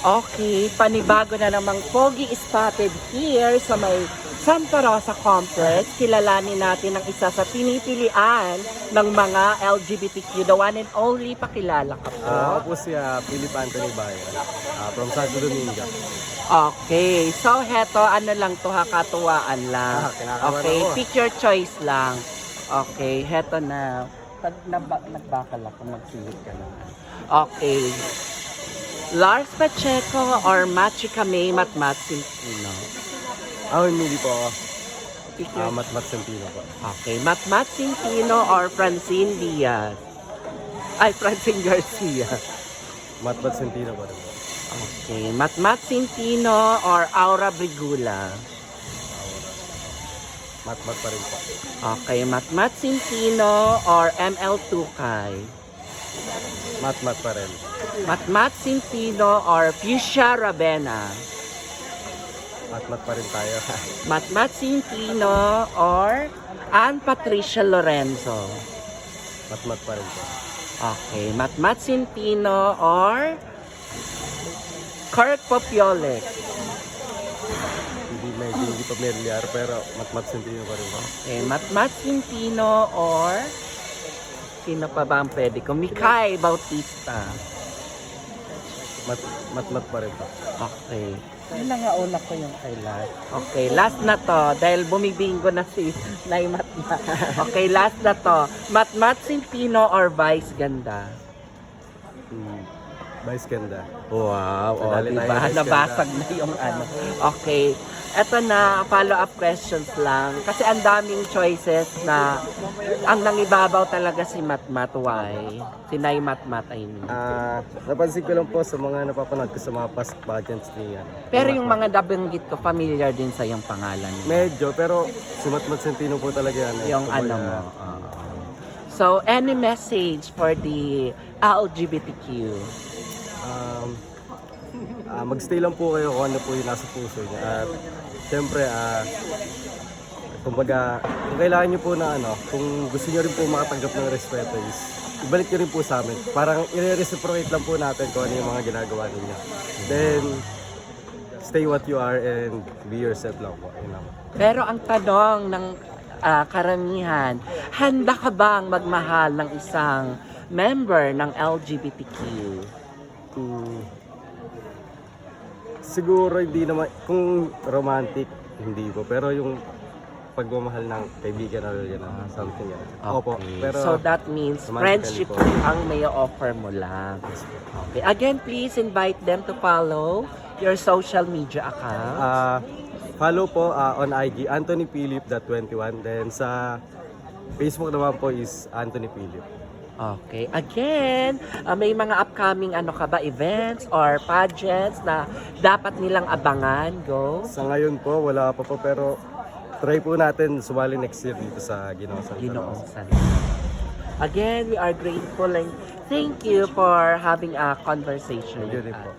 Okay, panibago na namang pogi spotted here sa may Santa Rosa Complex. Kilalanin natin ang isa sa pinipilian ng mga LGBTQ, the one and only. Pakilala ka po. Ako po si Philip Anthony Bayan, from Santo Domingo. Okay, so heto, ano lang to ha, katuwaan lang. Kinakabahan Okay, ako. pick your choice lang. Okay, heto na. Pag nagbakal ako, magsilip ka naman. Okay. Lars Pacheco or Machi Kame Matmat Sintino? Hindi po ako. Pick your Matmat Sentino po. Okay, Matmat Sintino or Francine Diaz? Ay, Francine Garcia. Matmat Sentino po rin po. Okay, Matmat Sintino or Aura Brigula? Matmat pa rin po. Okay, Matmat Sintino or ML Tukay? Matmat pa rin. Matmat Sintino or Fuchsia Ravena? Matmat pa rin tayo. Matmat Sintino or Ann Patricia Lorenzo? Matmat pa rin po. Okay, Matmat Sintino or Kurt Popiolek? Hindi familiar pero Matmat Sentino pa rin po. Okay, Matmat Sintino or sino pa ba ang pwede ko? Mikay Bautista. Matmat pa rin po. Okay. Yun na nga una ko yung kay last. Okay, last na to. Dahil bumibingo na si Nay Matmat. Okay, last na to. Matmat Sintino or Vice Ganda? Vice Ganda. Wow, o Madali tayo, diba? Vice Ganda. Nabasag na yung ano. Okay. Eto na, follow-up questions lang. Kasi ang daming choices na ang nangibabaw talaga si Matmat. Why? Si Nay Matmat, I mean. Napansin ko lang po sa mga napapanood ko sa mga past pageants niya. Pero yung mga nabanggit ko, familiar din sa yung pangalan mo. Medyo, pero si Matmat Sentino po talaga yan. Yung ano mo. So, any message for the LGBTQ? Magstay lang po kayo kung ano po yung nasa puso niya. At siyempre, kumbaga, kung kailangan niyo po na kung gusto niyo rin po makatanggap ng respeto is, ibalik niyo rin po sa amin. Parang i-reciprocate lang po natin kung ano yung mga ginagawa ninyo. Then, stay what you are and be yourself lang po. You know? Pero ang tanong ng karamihan, handa ka bang magmahal ng isang member ng LGBTQ? Siguro hindi naman, kung romantic, hindi po. Pero yung pagmamahal ng kaibigan or something yan. Opo, pero So that means friendship po. ang may offer mo lang. Okay. Again, please invite them to follow your social media account. Follow po on IG, Anthony Philip.21. Then sa Facebook naman po is Anthony Philip. Okay. Again, may mga upcoming events or pageants na dapat nilang abangan. Go. Sa ngayon po, wala pa po pero try po natin sumali next year dito sa Ginoong Santa Ginoong Rosa. Santa. Again, we are grateful and thank you for having a conversation with Thank you din us. po.